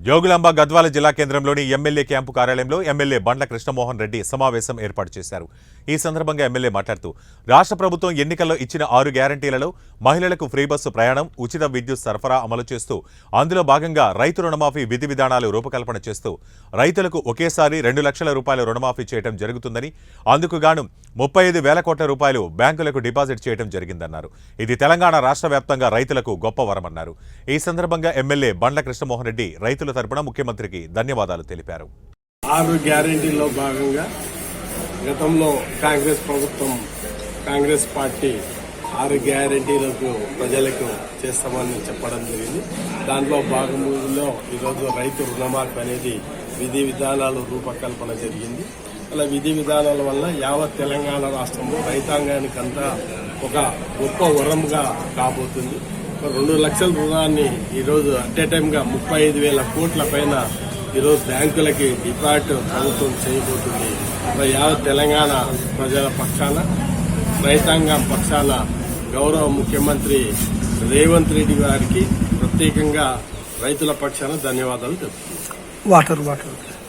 జోగులాంబ గద్వాల జిల్లా కేంద్రంలోని MLA camp కార్యాలయంలో ఎమ్మెల్యే బండ్ల కృష్ణమోహన్ రెడ్డి సమావేశం ఏర్పాటు చేశారు. ఈ సందర్భంగా ఎమ్మెల్యే మాట్లాడుతూ రాష్ట్ర ప్రభుత్వం ఎన్నికల్లో ఇచ్చిన 6 గ్యారంటీలలో మహిళలకు ఫ్రీ బస్సు ప్రయాణం, ఉచిత విద్యుత్ సరఫరా అమలు చేస్తూ అందులో భాగంగా రైతు రుణమాఫీ విధి విధానాలు రూపకల్పన చేస్తూ రైతులకు ఒకేసారి 2 లక్షల రూపాయల రుణమాఫీ చేయడం జరుగుతుందని, అందుకు గాను 35,000 కోట్ల రూపాయలు బ్యాంకులకు డిపాజిట్ చేయడం జరిగిందన్నారు. ఇది తెలంగాణ రాష్ట్ర వ్యాప్తంగా రైతులకు గొప్ప వరమన్నారు. ఈ సందర్భంగా ఎమ్మెల్యే బండ్ల కృష్ణమోహన్ రెడ్డి రైతుల తరపున ముఖ్యమంత్రికి ధన్యవాదాలు తెలిపారు. 6 గ్యారెంటీల్లో భాగంగా గతంలో కాంగ్రెస్ పార్టీ 6 గ్యారెంటీలకు ప్రజలకు చేస్తామని చెప్పడం జరిగింది. దాంట్లో భాగంలో ఈరోజు రైతు రుణమాఫీ అనేది విధి విధానాలు రూపకల్పన జరిగింది. అలా విధి విధానాల వల్ల యావత్ తెలంగాణ రాష్ట్రంలో రైతాంగానికంతా ఒక గొప్ప వరంగా కాబోతుంది. 2 లక్షల రుణాన్ని ఈరోజు అట్ ఏ టైంగా 35,000 కోట్ల పైన ఈరోజు బ్యాంకులకి డిపాజిట్ ప్రభుత్వం చేయబోతుంది. యావత్ తెలంగాణ ప్రజల పక్షాన, రైతాంగం పక్షాన గౌరవ ముఖ్యమంత్రి రేవంత్ రెడ్డి గారికి ప్రత్యేకంగా రైతుల పక్షాన ధన్యవాదాలు తెలుపుతున్నాను. వాటర్